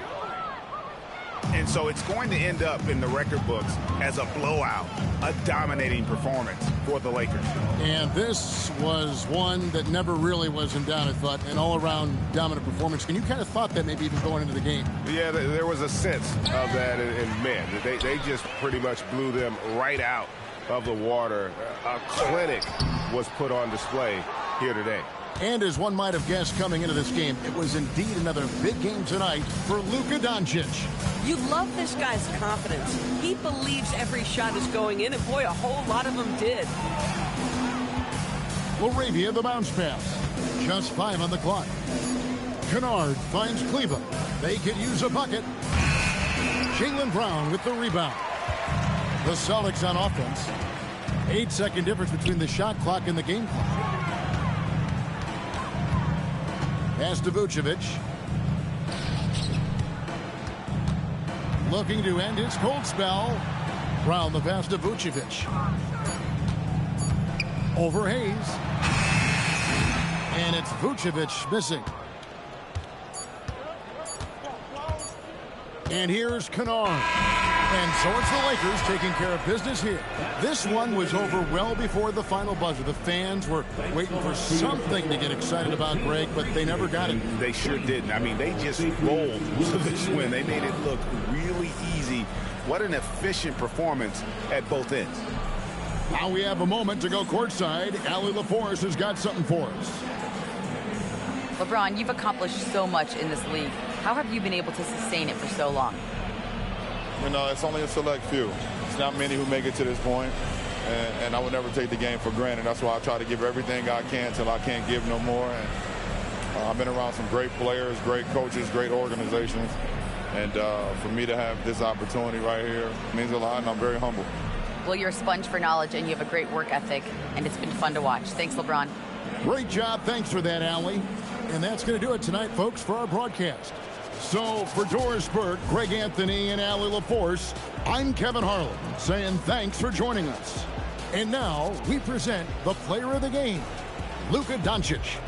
And so it's going to end up in the record books as a blowout, a dominating performance for the Lakers. And this was one that never really was in doubt, I thought, an all-around dominant performance. And you kind of thought that maybe even going into the game. Yeah, there was a sense of that, and man, they just pretty much blew them right out of the water. A clinic was put on display here today. And as one might have guessed coming into this game, it was indeed another big game tonight for Luka Doncic. You love this guy's confidence. He believes every shot is going in, and boy, a whole lot of them did. Laravia, the bounce pass. Just 5 on the clock. Kennard finds Cleveland. They could use a bucket. Jaylen Brown with the rebound. The Celtics on offense. 8-second difference between the shot clock and the game clock. Pass to Vucevic. Looking to end his cold spell. Brown the pass to Vucevic. Over Hayes. And it's Vucevic missing. And here's Kennard. And so it's the Lakers taking care of business here. This one was over well before the final buzzer. The fans were waiting for something to get excited about, Greg, but they never got it. They sure didn't. I mean, they just rolled to this win. They made it look really easy. What an efficient performance at both ends. Now we have a moment to go courtside. Allie LaForce has got something for us. LeBron, you've accomplished so much in this league. How have you been able to sustain it for so long? You know, it's only a select few. It's not many who make it to this point, and I would never take the game for granted. That's why I try to give everything I can till I can't give no more. And I've been around some great players, great coaches, great organizations, and for me to have this opportunity right here means a lot, and I'm very humble. Well, you're a sponge for knowledge, and you have a great work ethic, and it's been fun to watch. Thanks, LeBron. Great job. Thanks for that, Allie. And that's going to do it tonight, folks, for our broadcast. So for Doris Burke, Greg Anthony, and Allie LaForce, I'm Kevin Harlan saying thanks for joining us. And now we present the player of the game, Luka Doncic.